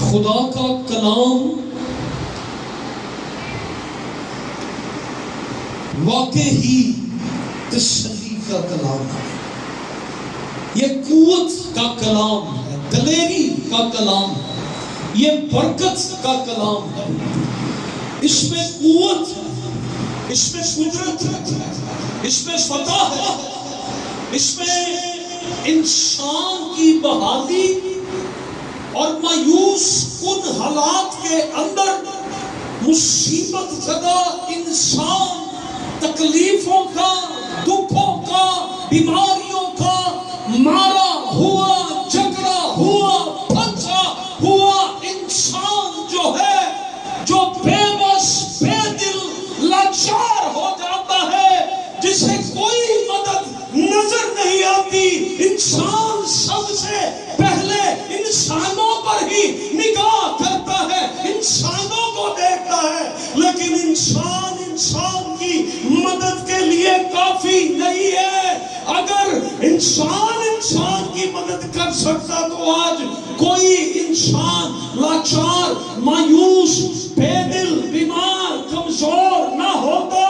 خدا کا کلام واقعی تسلی کا کلام ہے، یہ قوت کا کلام ہے، دلیری کا کلام ہے، یہ برکت کا کلام ہے۔ اس میں قوت ہے، اس میں قدرت ہے، اس میں فتح ہے، اس میں انسان کی بحالی اور مایوس کن حالات کے اندر مصیبت زدہ انسان تکلیفوں کا، دکھوں کا، بیماریوں کا مارا ہوا، جھگڑا ہوا، پھنسا ہوا انسان جو ہے، جو بے بس، بے دل، لاچار ہو جاتا ہے، جسے کوئی مدد نظر نہیں آتی، انسان سب سے پہلے انسانوں پر ہی نگاہ کرتا ہے، انسانوں کو دیکھتا ہے، لیکن انسان کی مدد کے لیے کافی نہیں ہے۔ اگر انسان کی مدد کر سکتا تو آج کوئی انسان لاچار، مایوس، بے دل، بیمار، کمزور نہ ہوتا۔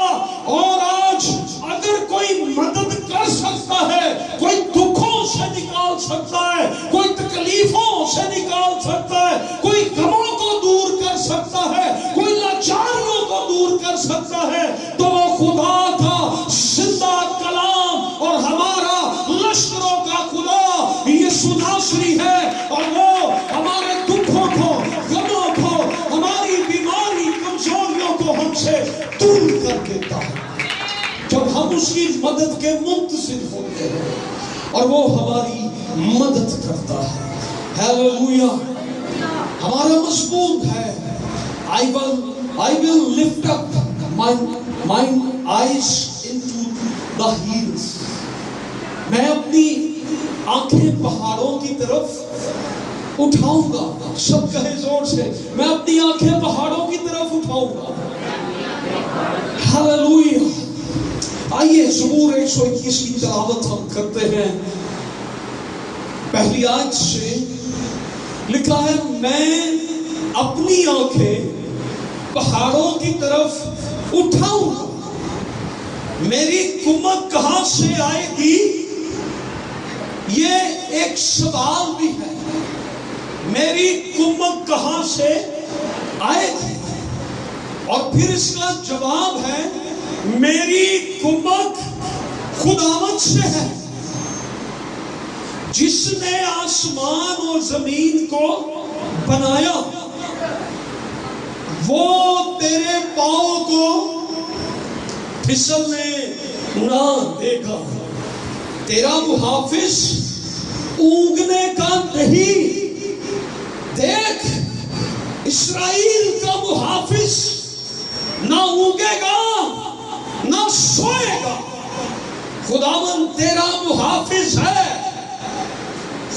اور آج اگر کوئی مدد کر سکتا ہے، کوئی دکھوں سے نکال سکتا ہے، کوئی تکلیفوں سے نکال سکتا ہے، کوئی غموں کو دور کر سکتا ہے، کوئی لاچاریوں کو دور کر سکتا ہے، تو وہ خدا کا زندہ کلام اور ہمارا لشکروں کا خدا یسوع ناصری ہے، اور وہ ہمارے دکھوں کو، غموں کو، ہماری بیماری، کمزوریوں کو ہم سے دور کر دیتا ہے جب ہم اس کی مدد کے منتظر ہوتے ہیں، اور وہ ہماری مدد کرتا ہے۔ ہیلیلویا۔ ہمارا مضمون ہے I will lift up mine eyes into the hills۔ میں اپنی آنکھیں پہاڑوں کی طرف اٹھاؤں گا۔ سب کہے زور سے، میں اپنی آنکھیں پہاڑوں کی طرف اٹھاؤں گا۔ ہیلیلویا۔ آئیے زبور 121 کی تلاوت ہم کرتے ہیں۔ پہلی آیت سے لکھا ہے، میں اپنی آنکھیں پہاڑوں کی طرف اٹھاؤں گا، میری کمک کہاں سے آئے گی؟ یہ ایک سوال بھی ہے، میری کمک کہاں سے آئے گی؟ اور پھر اس کا جواب ہے، میری کمک خداوند سے ہے، جس نے آسمان اور زمین کو بنایا۔ وہ تیرے پاؤں کو پھسلنے نہ دے گا، تیرا محافظ اونگنے کا نہیں۔ دیکھ، اسرائیل کا محافظ نہ اونگے گا نہ سوئے گا۔ خداوند تیرا محافظ ہے،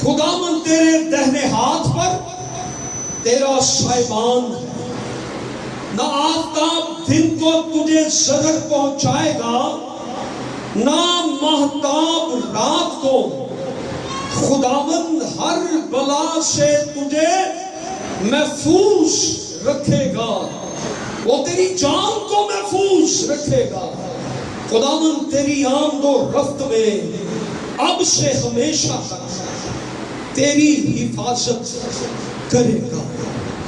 خداوند تیرے دہنے ہاتھ پر تیرا سائبان ہے۔ نہ آفتاب دن کو تجھے زجر پہنچائے گا، نہ ماہتاب رات کو۔ خداوند ہر بلا سے تجھے محفوظ رکھے گا، وہ تیری جان کو محفوظ رکھے گا۔ خداوند تیری آمد و رفت میں اب سے ہمیشہ تک تیری حفاظت کرے گا۔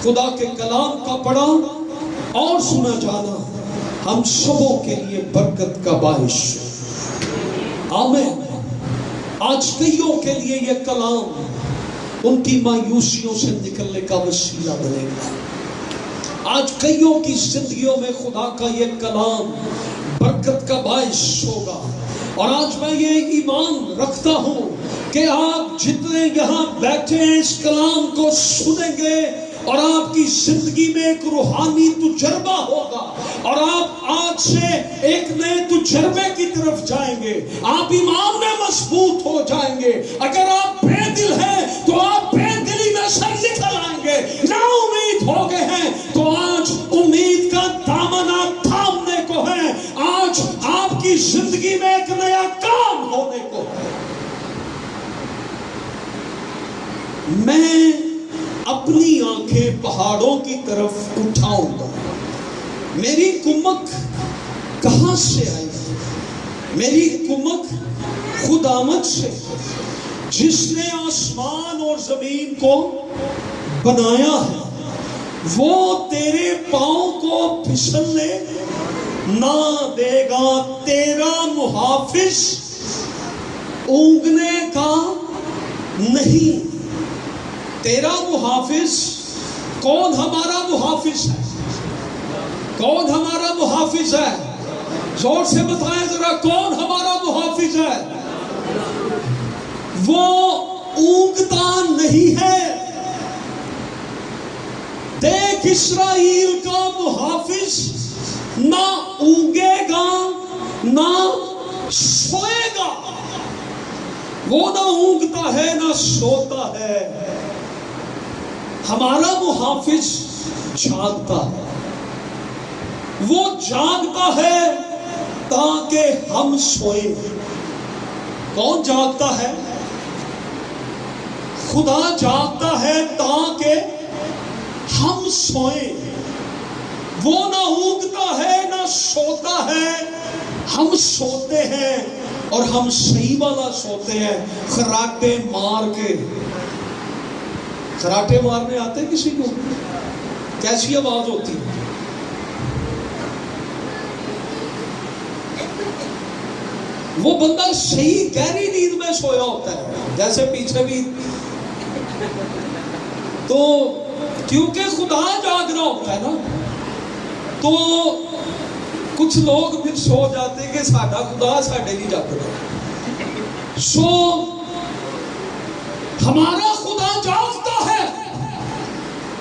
خدا کے کلام کا پڑھا اور سنا جانا ہم سبوں کے لیے برکت کا باعث۔ آمین۔ آج کئیوں کے لیے یہ کلام ان کی مایوسیوں سے نکلنے کا وسیلہ بنے گا۔ آج کئیوں کی زندگیوں میں خدا کا یہ کلام برکت کا باعث ہوگا۔ اور آج میں یہ ایمان رکھتا ہوں کہ آپ جتنے یہاں بیٹھے ہیں اس کلام کو سنیں گے، اور آپ کی زندگی میں ایک روحانی تجربہ ہوگا، اور آپ آج سے ایک نئے تجربے کی طرف جائیں گے۔ آپ ایمان میں مضبوط ہو جائیں گے۔ اگر آپ بے دل ہیں تو آپ بے دلی میں سے نکل آئیں گے۔ نا امید ہو گئے ہیں تو آج امید کا دامن آپ تھامنے کو ہے۔ آج آپ کی زندگی میں ایک نیا کام ہونے کو ہے۔ میں اپنی آنکھیں پہاڑوں کی طرف اٹھاؤں گا. میری کمک کہاں سے آئی؟ میری کمک خداوند سے جس نے آسمان اور زمین کو بنایا ہے. وہ تیرے پاؤں کو پھسلنے نہ دے گا. تیرا محافظ اونگنے کا نہیں. تیرا محافظ کون ہمارا محافظ ہے؟ کون ہمارا محافظ ہے؟ زور سے بتائیں ذرا، کون ہمارا محافظ ہے؟ وہ اونگتا نہیں ہے. دیکھ اسرائیل کا محافظ نہ اونگے گا نہ سوئے گا. وہ نہ اونگتا ہے نہ سوتا ہے. ہمارا محافظ جاگتا ہے. وہ جاگتا ہے تاکہ ہم سوئیں. کون جاگتا ہے؟ خدا جاگتا ہے تاکہ ہم سوئیں. وہ نہ اونگتا ہے نہ سوتا ہے. ہم سوتے ہیں اور ہم صحیح والا سوتے ہیں، خراٹے مار کے. خراٹے مارنے آتے کسی کو؟ کیسی آواز ہوتی ہے؟ وہ بندہ صحیح گہری نیند میں سویا ہوتا ہے، جیسے پیچھے بھی. تو کیونکہ خدا جاگ رہا ہوتا ہے نا، تو کچھ لوگ پھر سو جاتے کہ ساڈا خدا ساڈے نہیں جاگ رہا. سو ہمارا خدا جاگتا ہے.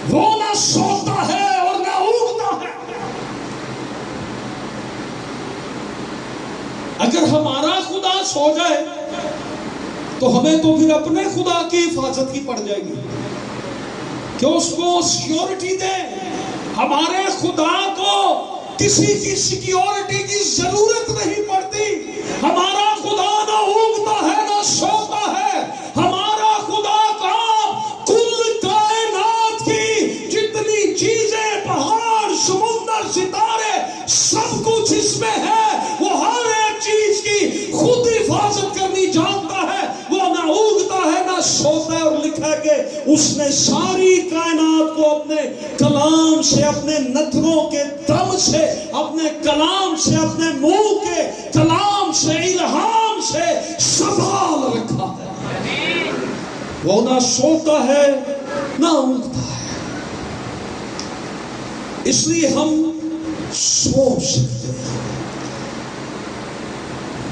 وہ نہ سوتا ہے اور نہ اونگتا ہے. اگر ہمارا خدا سو جائے تو ہمیں تو پھر اپنے خدا کی حفاظت کی پڑ جائے گی کہ اس کو سیکیورٹی دے. ہمارے خدا کو کسی کی سیکیورٹی کی ضرورت نہیں پڑتی. ہمارا خدا نہ اونگتا ہے نہ سوتا ہے. ہمارا خدا کا کل کائنات کی جتنی چیزیں، پہاڑ، سمندر، ستارے، سب کچھ اس میں ہے. وہ ہر ایک چیز کی خود حفاظت کرنی جانتا ہے. وہ نہ اونگتا ہے نہ سوتا ہے. اور لکھا ہے کہ اس نے ساری کائنات کو اپنے کلام سے، اپنے نتھروں کے دم سے، اپنے کلام سے، اپنے منہ کے کلام سے، الہام سے سنبھال رکھا ہے. وہ نہ سوتا ہے نہ اونگتا ہے. اس لیے ہم سو سکتے ہیں،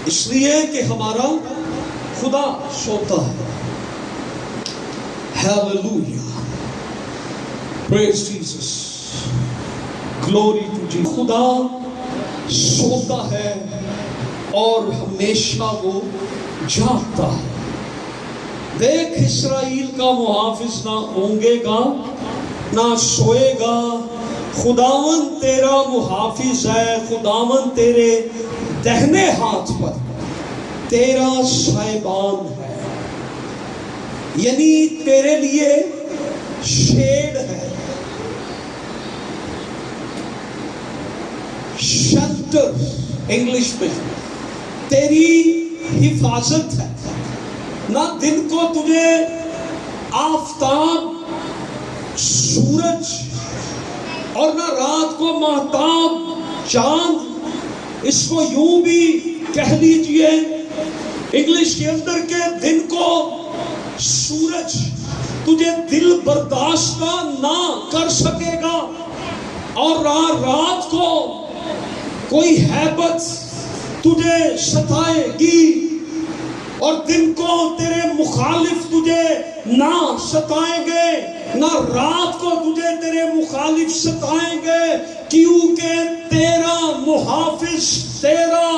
اس لیے کہ ہمارا خدا سوتا ہے. Hallelujah, praise Jesus, glory to Jesus. خدا سوتا ہے اور ہمیشہ وہ جاگتا ہے. دیکھ اسرائیل کا محافظ نہ اونگے گا نہ سوئے گا. خداوند تیرا محافظ ہے. خداوند تیرے دہنے ہاتھ پر تیرا سائبان ہے، یعنی تیرے لیے شیڈ ہے، شیلٹر انگلش میں. تیری حفاظت ہے. نہ دن کو تجھے آفتاب، سورج، اور نہ رات کو مہتاب، چاند. اس کو یوں بھی کہہ لیجئے انگلش کے اندر کے دن کو سورج تجھے دل برداشت نہ کر سکے گا، اور رات کو کوئی ہیبت تجھے ستائے گی، اور دن کو تیرے مخالف تجھے نہ ستائیں گے، نہ رات کو تجھے تیرے مخالف ستائیں گے. کیونکہ تیرا محافظ، تیرا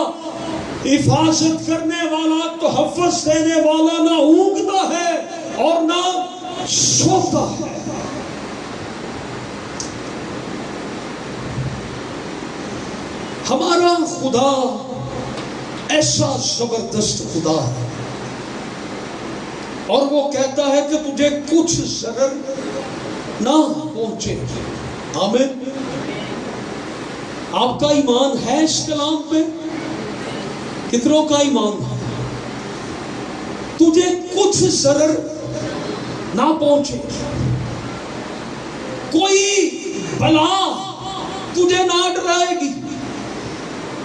حفاظت کرنے والا، تحفظ دینے والا نہ اونگتا ہے اور نہ سوتا ہے. ہمارا خدا ایسا زبردست خدا ہے، اور وہ کہتا ہے کہ تجھے کچھ ضرر نہ پہنچے. آمین. آپ کا ایمان ہے اس کلام پہ؟ کتنوں کا ایمان ہے؟ تجھے کچھ ضرر نہ پہنچے, کوئی بلا تجھے نہ ڈرائے گی.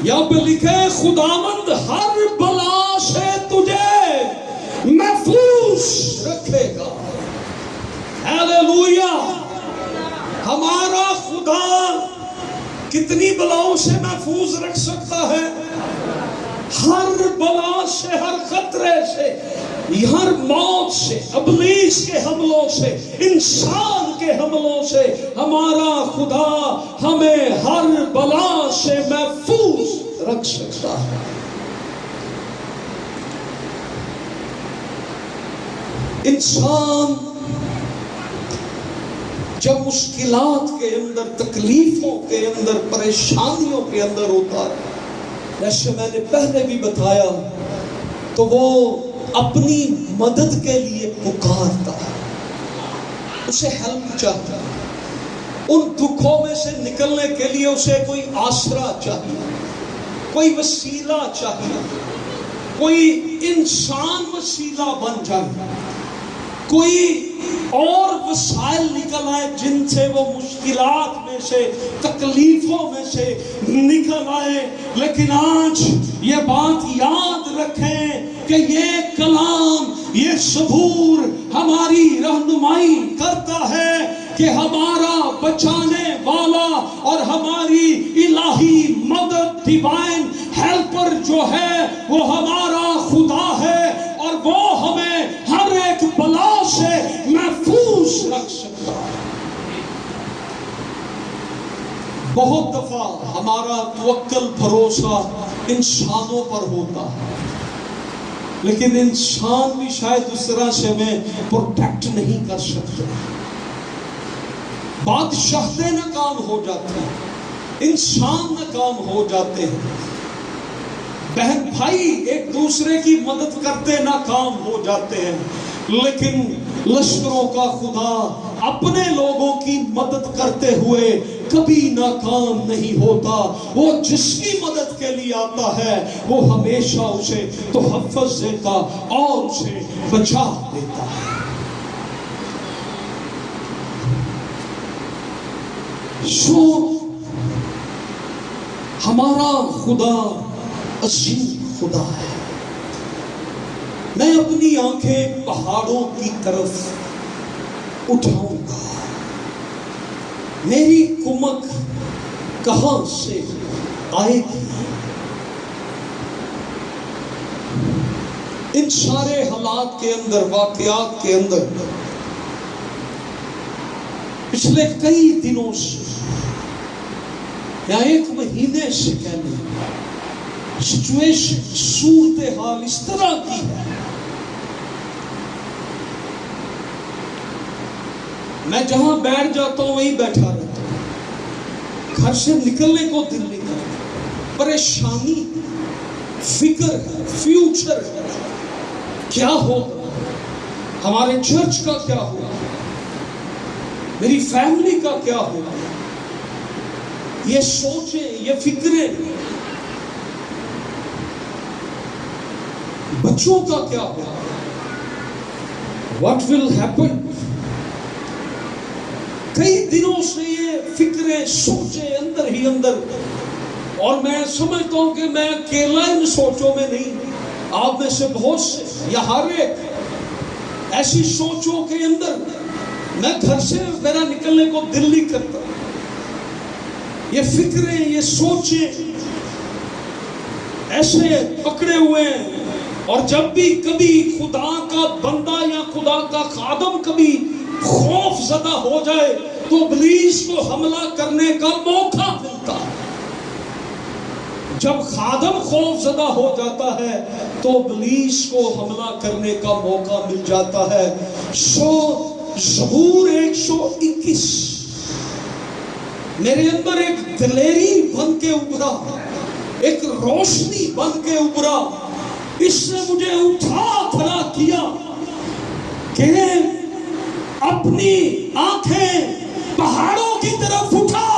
یا پہ لکھے خداوند ہر بلا سے تجھے محفوظ رکھے گا. ہیلیلویا. ہمارا خدا کتنی بلاؤں سے محفوظ رکھ سکتا ہے؟ ہر بلا سے, ہر خطرے سے, ہر موت سے, ابلیس کے حملوں سے, انسان کے حملوں سے ہمارا خدا ہمیں ہر بلا سے محفوظ رکھ سکتا ہے. انسان جب مشکلات کے اندر, تکلیفوں کے اندر, پریشانیوں کے اندر ہوتا ہے, جیسے میں نے پہلے بھی بتایا, تو وہ اپنی مدد کے لیے پکارتا ہے, اسے ہیلپ چاہتا ہے. ان دکھوں میں سے نکلنے کے لیے اسے کوئی آسرا چاہیے, کوئی وسیلہ چاہیے, کوئی انسان وسیلہ بن جائے, کوئی اور وسائل نکل آئے جن سے وہ مشکلات میں سے, تکلیفوں میں سے نکل آئے. لیکن آج یہ بات یاد رکھیں کہ یہ کلام, یہ ثبور ہماری رہنمائی کرتا ہے کہ ہمارا بچانے والا اور ہماری الہی مدد, ڈیوائن ہیلپر جو ہے وہ ہمارا خدا ہے, اور وہ ہمیں ہر ایک بلا سے محفوظ رکھ سکتا ہے. بہت دفعہ ہمارا توکل, بھروسہ انسانوں پر ہوتا ہے, لیکن انسان بھی شاید اس طرح سے ہمیں پروٹیکٹ نہیں کر سکتے. بادشاہتیں ناکام ہو جاتی ہیں, انسان ناکام ہو جاتے ہیں, بہن بھائی ایک دوسرے کی مدد کرتے ناکام ہو جاتے ہیں, لیکن لشکروں کا خدا اپنے لوگوں کی مدد کرتے ہوئے کبھی ناکام نہیں ہوتا. وہ جس کی مدد کے لیے آتا ہے وہ ہمیشہ اسے تحفظ دیتا اور اسے بچا دیتا ہے. سو ہمارا خدا عظیم خدا ہے. میں اپنی آنکھیں پہاڑوں کی طرف اٹھاؤں گا, میری کمک کہاں سے آئے گی؟ ان سارے حالات کے اندر, واقعات کے اندر پچھلے کئی دنوں سے یا ایک مہینے سے کہہ لیں, سچویشن, صورتحال اس طرح کی ہے, میں جہاں بیٹھ جاتا ہوں وہیں بیٹھا رہتا ہوں, گھر سے نکلنے کو دل نہیں کرتا. پریشانی, فکر ہے, فیوچر ہے, کیا ہوگا, ہمارے چرچ کا کیا ہوگا, میری فیملی کا کیا ہوگا, یہ سوچیں, یہ فکریں, بچوں کا کیا ہوگا, what will happen. کئی دنوں سے یہ فکریں, سوچیں اندر ہی اندر, اور میں سمجھتا ہوں کہ میں اکیلا ان سوچوں میں نہیں, آپ میں سے بہت سے یا ہر ایک ایسی سوچوں کے اندر میں گھر سے میرا نکلنے کو دل نہیں کرتا. یہ فکریں, یہ سوچیں ایسے پکڑے ہوئے ہیں, اور جب بھی کبھی خدا کا بندہ یا خدا کا خادم کبھی خوف زدہ ہو جائے تو ابلیس کو حملہ کرنے کا موقع ملتا ہے. جب خادم خوف زدہ ہو جاتا ہے تو ابلیس کو حملہ کرنے کا موقع مل جاتا ہے. زبور 121 میرے اندر ایک دلیری بن کے ابھرا, ایک روشنی بن کے ابھرا. اس نے مجھے اٹھا کھڑا کیا کہ اپنی آنکھیں پہاڑوں کی طرف اٹھا،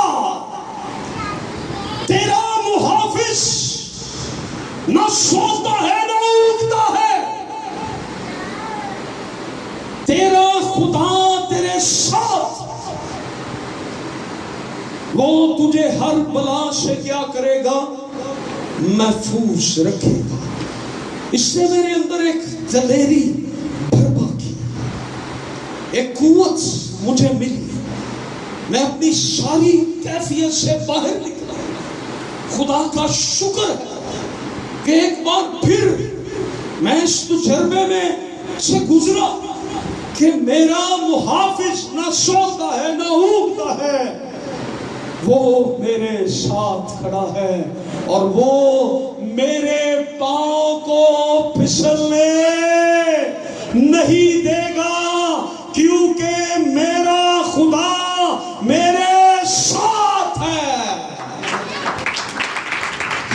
تیرا محافظ نہ سوتا ہے نہ اٹھتا ہے، تیرا خدا تیرے ساتھ، وہ تجھے ہر بلا سے کیا کرے گا؟ محفوظ رکھے گا۔ اس نے میرے اندر ایک دلیری برپا کی، ایک قوت مجھے ملی، میں اپنی ساری کیفیت سے باہر نکلا۔ خدا کا شکر ہے کہ ایک بار پھر میں اس تجربے میں سے گزرا کہ میرا محافظ نہ سوتا ہے نہ اونگتا ہے، وہ میرے ساتھ کھڑا ہے اور وہ میرے پاؤں کو پھسلنے نہیں دے گا، کیونکہ میرا خدا میرے ساتھ ہے۔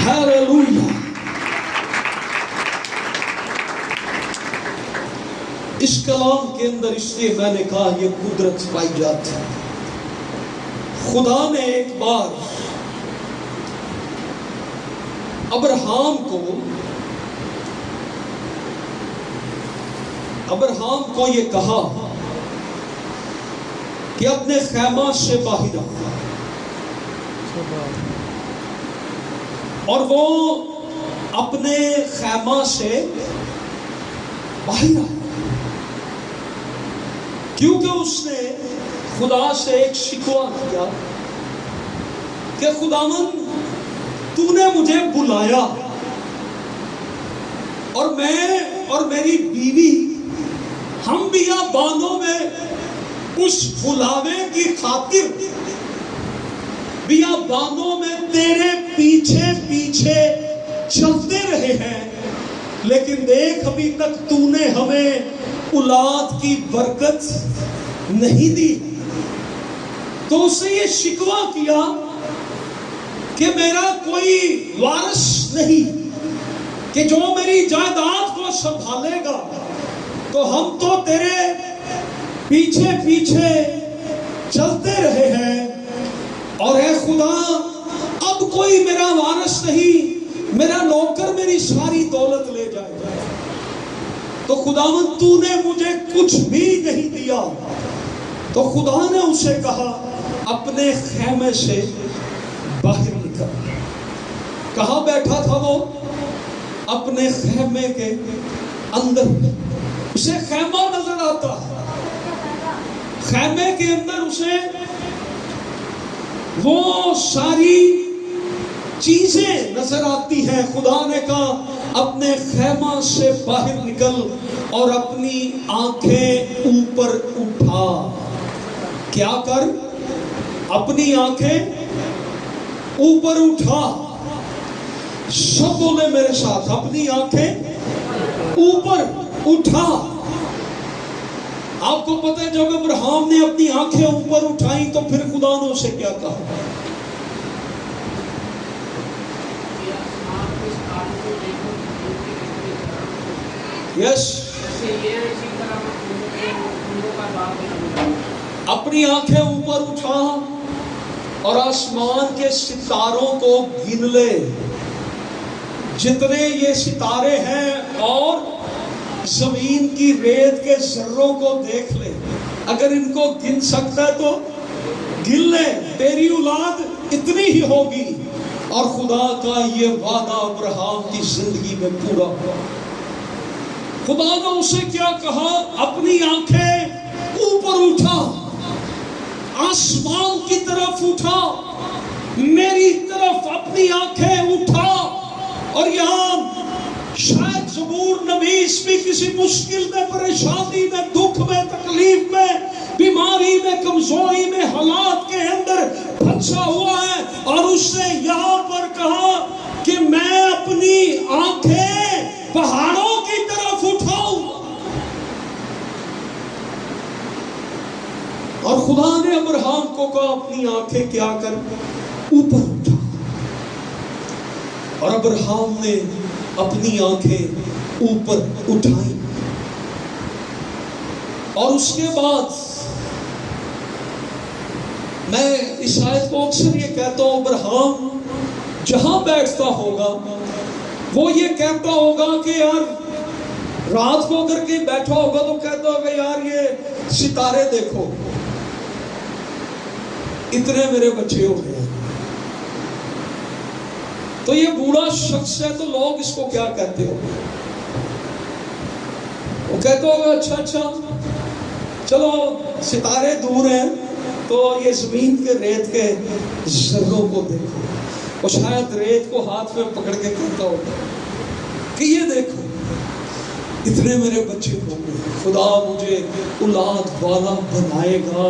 ہیلیلویا۔ اس کلام کے اندر اس لیے میں نے کہا یہ قدرت پائی جاتی ہے۔ خدا نے ایک بار ابراہیم کو یہ کہا کہ اپنے خیمہ سے باہر آ، اور وہ اپنے خیمہ سے باہر آیا، کیونکہ اس نے خدا سے ایک شکوہ کیا کہ خداوند تو نے مجھے بلایا اور میں اور میری بیوی ہم بیابانوں میں اس بلاوے کی خاطر بیابانوں میں تیرے پیچھے پیچھے چلتے رہے ہیں، لیکن دیکھ ابھی تک تو نے ہمیں اولاد کی برکت نہیں دی۔ تو اس نے یہ شکوہ کیا کہ میرا کوئی وارث نہیں کہ جو میری جائیداد کو سنبھالے گا، تو ہم تو تیرے پیچھے پیچھے چلتے رہے ہیں، اور اے خدا اب کوئی میرا وارث نہیں، میرا نوکر میری ساری دولت لے جائے گا۔ تو خداوند تو نے مجھے کچھ بھی نہیں دیا۔ تو خدا نے اسے کہا اپنے خیمے سے باہر نکل۔ کہاں بیٹھا تھا وہ؟ اپنے خیمے کے اندر۔ اسے خیمہ نظر آتا، خیمے کے اندر اسے وہ ساری چیزیں نظر آتی ہیں۔ خدا نے کہا اپنے خیمہ سے باہر نکل اور اپنی آنکھیں اوپر اٹھا۔ کیا کر؟ اپنی آنکھیں اوپر اٹھا۔ سب بولے میرے ساتھ، اپنی آنکھیں اوپر اٹھا۔ آپ کو پتہ ہے جب ابراہیم نے اپنی آنکھیں اوپر اٹھائیں تو پھر خدا نے اسے کیا کہا؟ یس، اپنی آنکھیں اوپر اٹھا اور آسمان کے ستاروں کو گن لے، جتنے یہ ستارے ہیں، اور زمین کی ریت کے ذروں کو دیکھ لے۔ اگر ان کو گن سکتا ہے تو گن لے، تیری اولاد اتنی ہی ہوگی۔ اور خدا کا یہ وعدہ ابراہیم کی زندگی میں پورا ہوا۔ خدا نے اسے کیا کہا؟ اپنی آنکھیں اوپر اٹھا، آسمان کی طرف اٹھا، میری طرف اپنی آنکھیں اٹھا۔ اور یہاں شاید زبور نویس بھی کسی مشکل میں، پریشانی میں، دکھ میں، تکلیف میں، بیماری میں، کمزوری میں، حالات کے اندر پھنسا ہوا ہے، اور اس نے یہاں پر کہا کہ میں اپنی آنکھیں پہاڑوں کی طرف اٹھاؤں۔ اور خدا نے ابراہیم کو کہا اپنی آنکھیں کیا کر؟ اوپر اٹھا۔ اور ابراہیم نے اپنی آنکھیں اوپر اٹھائیں، اور اس کے بعد میں اس آیت کو اکثر یہ کہتا ہوں، ابراہیم جہاں بیٹھتا ہوگا وہ یہ کہتا ہوگا کہ یار رات کو اگر کہیں بیٹھا ہوگا تو کہتا ہوگا یار یہ ستارے دیکھو، اتنے میرے بچے ہو گئے۔ تو یہ بوڑھا شخص ہے تو لوگ اس کو کیا کہتے ہو؟ وہ کہتا ہوگا اچھا چلو ستارے دور ہیں تو یہ زمین کے ریت کے ذروں کو دیکھو۔ وہ شاید ریت کو ہاتھ میں پکڑ کے کہتا ہوگا کہ یہ دیکھو اتنے میرے بچے ہوں گے، خدا مجھے اولاد والا بنائے گا۔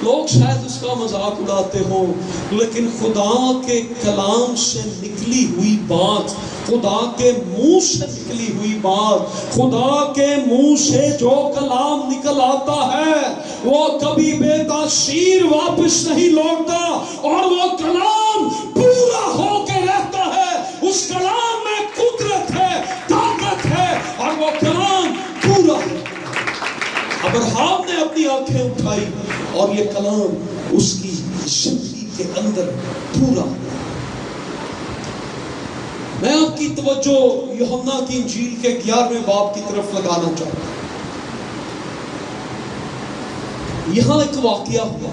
لوگ شاید اس کا مذاق اڑاتے ہوں، لیکن خدا کے کلام سے نکلی ہوئی بات، خدا کے منہ سے نکلی ہوئی بات، خدا کے منہ سے جو کلام نکل آتا ہے وہ کبھی بے تاثیر واپس نہیں لوٹتا، اور وہ کلام پورا ہو کے رہتا ہے۔ اس کلام میں قدرت ہے، طاقت ہے، اور وہ کلام پورا ہے۔ ابراہیم نے اپنی آنکھیں اٹھائی اور یہ کلام اس کی زندگی کے اندر پورا۔ میں آپ کی توجہ یوحنا کی انجیل کے 11ویں باب کی طرف لگانا چاہتا ہوں۔ یہاں ایک واقعہ ہوا،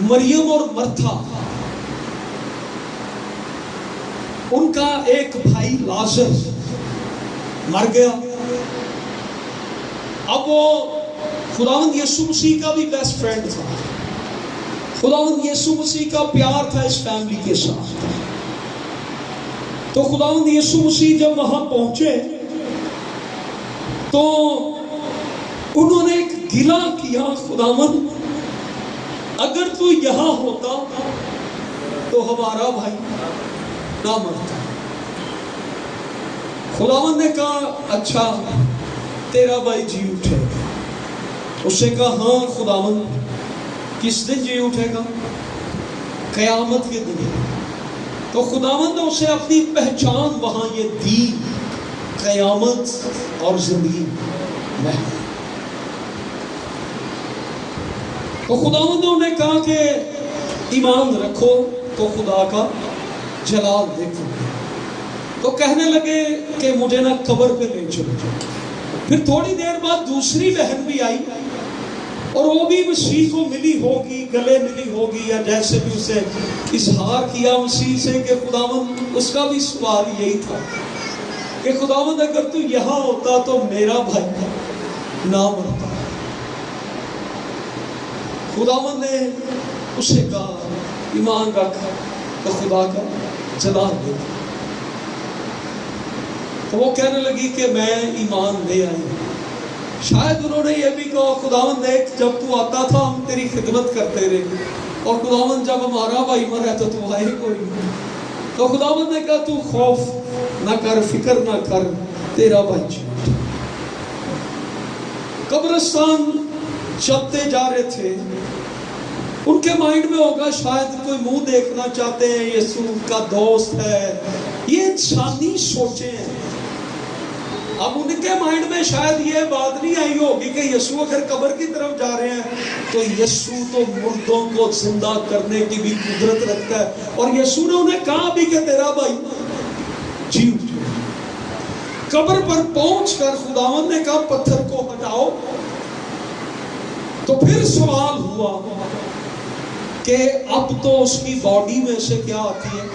مریم اور مرتھا، ان کا ایک بھائی لازر مر گیا۔ اب وہ خداوند یسوع مسیح کا بھی بیسٹ فرینڈ تھا، خداوند یسوع مسیح کا پیار تھا اس فیملی کے ساتھ۔ تو خداوند یسوع مسیح جب وہاں پہنچے تو انہوں نے ایک گلہ کیا، خداوند اگر تو یہاں ہوتا تو ہمارا بھائی نہ مرتا۔ خداوند نے کہا اچھا تیرا بھائی جی اٹھے گا۔ اس نے کہا ہاں خداوند، کس دن جی اٹھے گا؟ قیامت کے دن۔ تو خداوند نے اسے اپنی پہچان وہاں یہ دی، قیامت اور زندگی میں۔ تو خداوند نے انہیں کہا کہ ایمان رکھو تو خدا کا جلال دیکھو۔ تو کہنے لگے کہ مجھے نہ قبر پہ لے چلو۔ پھر تھوڑی دیر بعد دوسری بہن بھی آئی اور وہ بھی مسیح کو ملی ہوگی، گلے ملی ہوگی، یا جیسے بھی اسے اظہار کیا مسیح سے کہ خداوند، اس کا بھی سوال یہی تھا کہ خداوند اگر تو یہاں ہوتا تو میرا بھائی نہ مرتا۔ خداوند نے اسے کہا ایمان رکھ تو خدا کا جلال دیکھ۔ تو وہ کہنے لگی کہ میں ایمان لے آئی۔ شاید انہوں نے یہ بھی کہا خداوند دیکھ جب تو آتا تھا ہم تیری خدمت کرتے رہے، اور خداوند جب ہمارا بھائی مرا تو تو آئے کوئی نہیں۔ تو خداوند نے کہا تو خوف نہ کر، فکر نہ کر، تیرا بھائی جی۔ قبرستان چلتے جا رہے تھے، ان کے مائنڈ میں ہوگا شاید کوئی منہ دیکھنا چاہتے ہیں، یسوع کا دوست ہے، یہ انسانی سوچیں ہیں۔ اب ان کے مائنڈ میں شاید یہ بات نہیں آئی ہوگی کہ یسوع اگر قبر کی طرف جا رہے ہیں تو یسوع تو مردوں کو زندہ کرنے کی بھی قدرت رکھتا ہے، اور یسوع نے انہیں کہا بھی کہ تیرا بھائی جی اٹھے۔ قبر پر پہنچ کر خداوند نے کہا پتھر کو ہٹاؤ۔ تو پھر سوال ہوا کہ اب تو اس کی باڈی میں سے کیا آتی ہے؟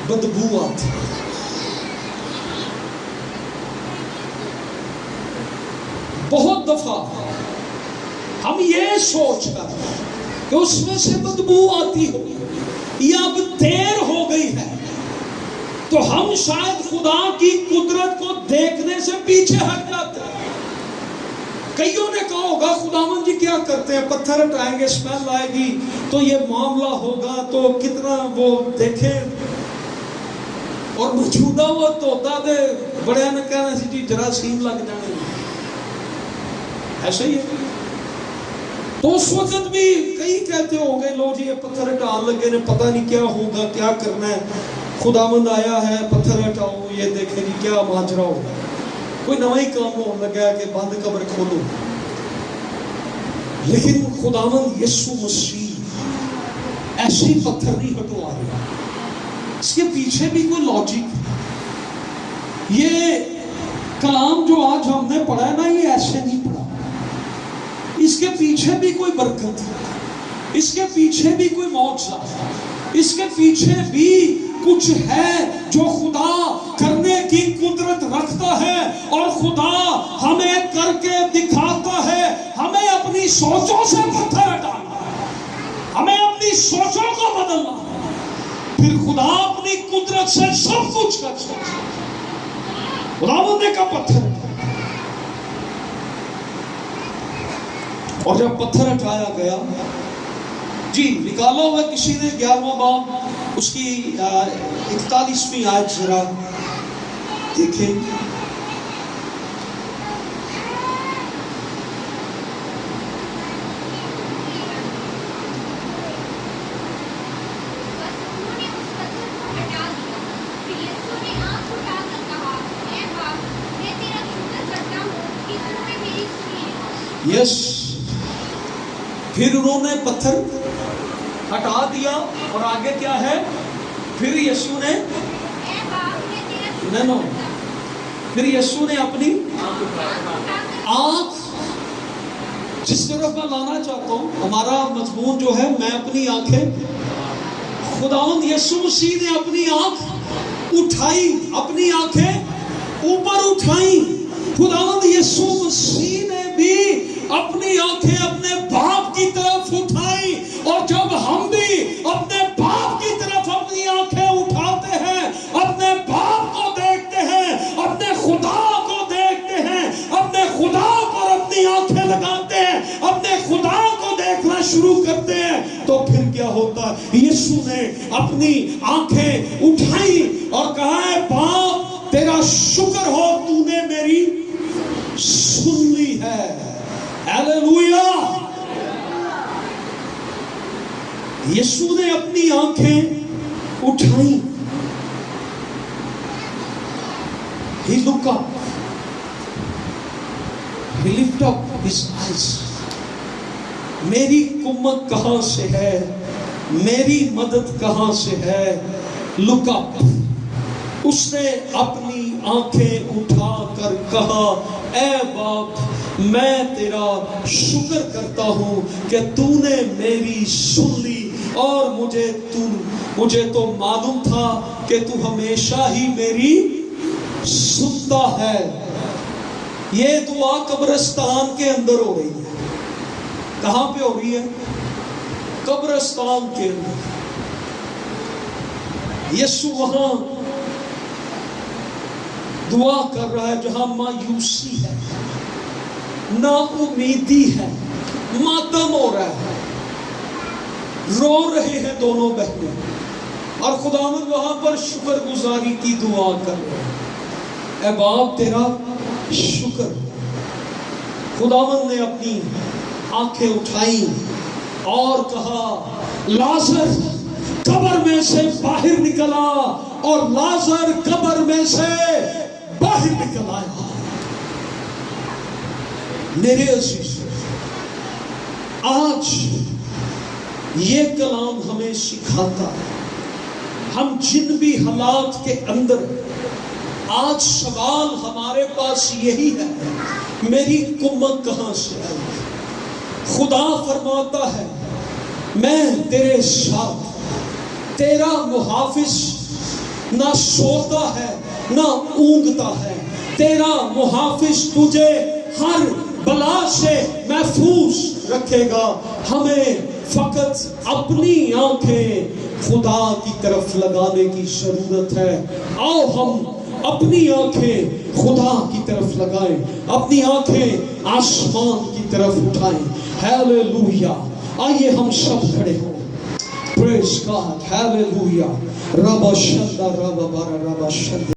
بدبو آتی ہے۔ بہت دفعہ ہم یہ سوچ کر کہ اس میں سے بدبو آتی ہو یا اب دیر ہو گئی ہے تو ہم شاید خدا کی قدرت کو دیکھنے سے پیچھے ہٹ جاتے ہیں۔ کئیوں نے کہا ہوگا خداوند جی کیا کرتے ہیں، پتھر ہٹائیں گے، اسمیل آئے گی تو یہ معاملہ ہوگا، تو کتنا وہ دیکھیں، اور موجودہ وہ توتا دے بڑے نے کہنا سی جی جراثیم لگ جانے، ایسا ہی ہے۔ تو اس وقت بھی کئی کہتے ہوں گے لو جی یہ پتھر ہٹان لگے نے، پتہ نہیں کیا ہوگا، کیا کرنا ہے، خداوند آیا ہے پتھر ہٹاؤ، یہ دیکھیں جی کیا ماجرا ہوگا، کوئی نواں ہی کام ہونے لگا ہے کہ بند قبر کھولو۔ لیکن خداوند یسوع مسیح ایسے پتھر نہیں ہٹوا رہا، اس کے پیچھے بھی کوئی لاجک ہے۔ یہ کلام جو آج ہم نے پڑھا ہے نا، یہ ایسے نہیں پڑھا، اس کے پیچھے بھی کوئی برکت ہے، اس کے پیچھے بھی کوئی معجزہ ہے، اس کے پیچھے بھی کچھ ہے جو خدا کرنے کی قدرت رکھتا ہے، اور خدا ہمیں کر کے دکھاتا ہے۔ ہمیں اپنی سوچوں سے پتھر ہٹانا ہے، ہمیں اپنی سوچوں کو بدلنا ہے، پھر خدا اپنی قدرت سے سب کچھ کر سکتا ہے۔ خداوند نے کہا پتھر ہٹایا، اور جب پتھر ہٹایا گیا، جی نکالا ہوا کسی نے 11واں باب اس کی 41ویں آیت ذرا دیکھیں۔ یس، پھر انہوں نے پتھر ہٹا دیا، اور آگے کیا ہے؟ پھر یسوع نے پھر یسوع نے اپنی آنکھ، جس طرف میں لانا چاہتا ہوں ہمارا مضمون جو ہے، میں اپنی آنکھیں، خداوند یسوع مسیح نے اپنی آنکھ اٹھائی، اپنی آنکھیں اوپر اٹھائیں۔ خداوند یسوع مسیح نے بھی اپنی آنکھیں اپنے باپ کی طرف اٹھائی، اور جب ہم بھی اپنے باپ کی طرف اپنی آنکھیں اٹھاتے ہیں، اپنے باپ کو دیکھتے ہیں، اپنے خدا کو دیکھتے ہیں، اپنے خدا پر اپنی آنکھیں لگاتے ہیں، اپنے خدا کو دیکھنا شروع کرتے ہیں، تو پھر کیا ہوتا ہے؟ یسوع نے اپنی آنکھیں اٹھائی اور کہا ہے، باپ تیرا شکر ہو، تو نے میری سن لی ہے۔ ہیلیلویا! یسوع نے اپنی آنکھیں اٹھائیں، He looked up, He lifted up his eyes. میری قوت کہاں سے ہے؟ میری مدد کہاں سے ہے؟ Look up. اس نے اپنی آنکھیں اٹھا کر کہا، اے باپ میں تیرا شکر کرتا ہوں کہ تو نے میری سن لی، اور مجھے تو معلوم تھا کہ تو ہمیشہ ہی میری سنتا ہے۔ یہ دعا قبرستان کے اندر ہو رہی ہے۔ کہاں پہ ہو رہی ہے؟ قبرستان کے اندر۔ یسوع وہاں دعا کر رہا ہے جہاں مایوسی ہے، نا امیدی ہے، ماتم ہو رہا ہے، رو رہے ہیں دونوں بہنیں، اور خداوند وہاں پر شکر گزاری کی دعا کر رہے ہیں۔ اے باپ تیرا شکر۔ خداوند نے اپنی آنکھیں اٹھائیں اور کہا، لازر قبر میں سے باہر نکلا، اور لازر قبر میں سے باہر نکل آیا۔ میرے عزیز، آج یہ کلام ہمیں سکھاتا ہے، ہم جن بھی حالات کے اندر، آج سوال ہمارے پاس یہی ہے، میری قوت کہاں سے آئی؟ خدا فرماتا ہے، میں تیرے ساتھ، تیرا محافظ نہ سوتا ہے نہ اونگتا ہے، تیرا محافظ تجھے ہر بلا سے محفوظ رکھے گا۔ ہمیں فقط اپنی آنکھیں خدا کی طرف لگانے کی ضرورت ہے۔ آؤ ہم اپنی آنکھیں خدا کی طرف لگائیں، اپنی آنکھیں آسمان کی طرف اٹھائیں۔ ہیلیلویا! آئیے ہم سب کھڑے ہوں۔ پریز گاڈ، ہیلیلویا! رب شندا رب بارا رب شندا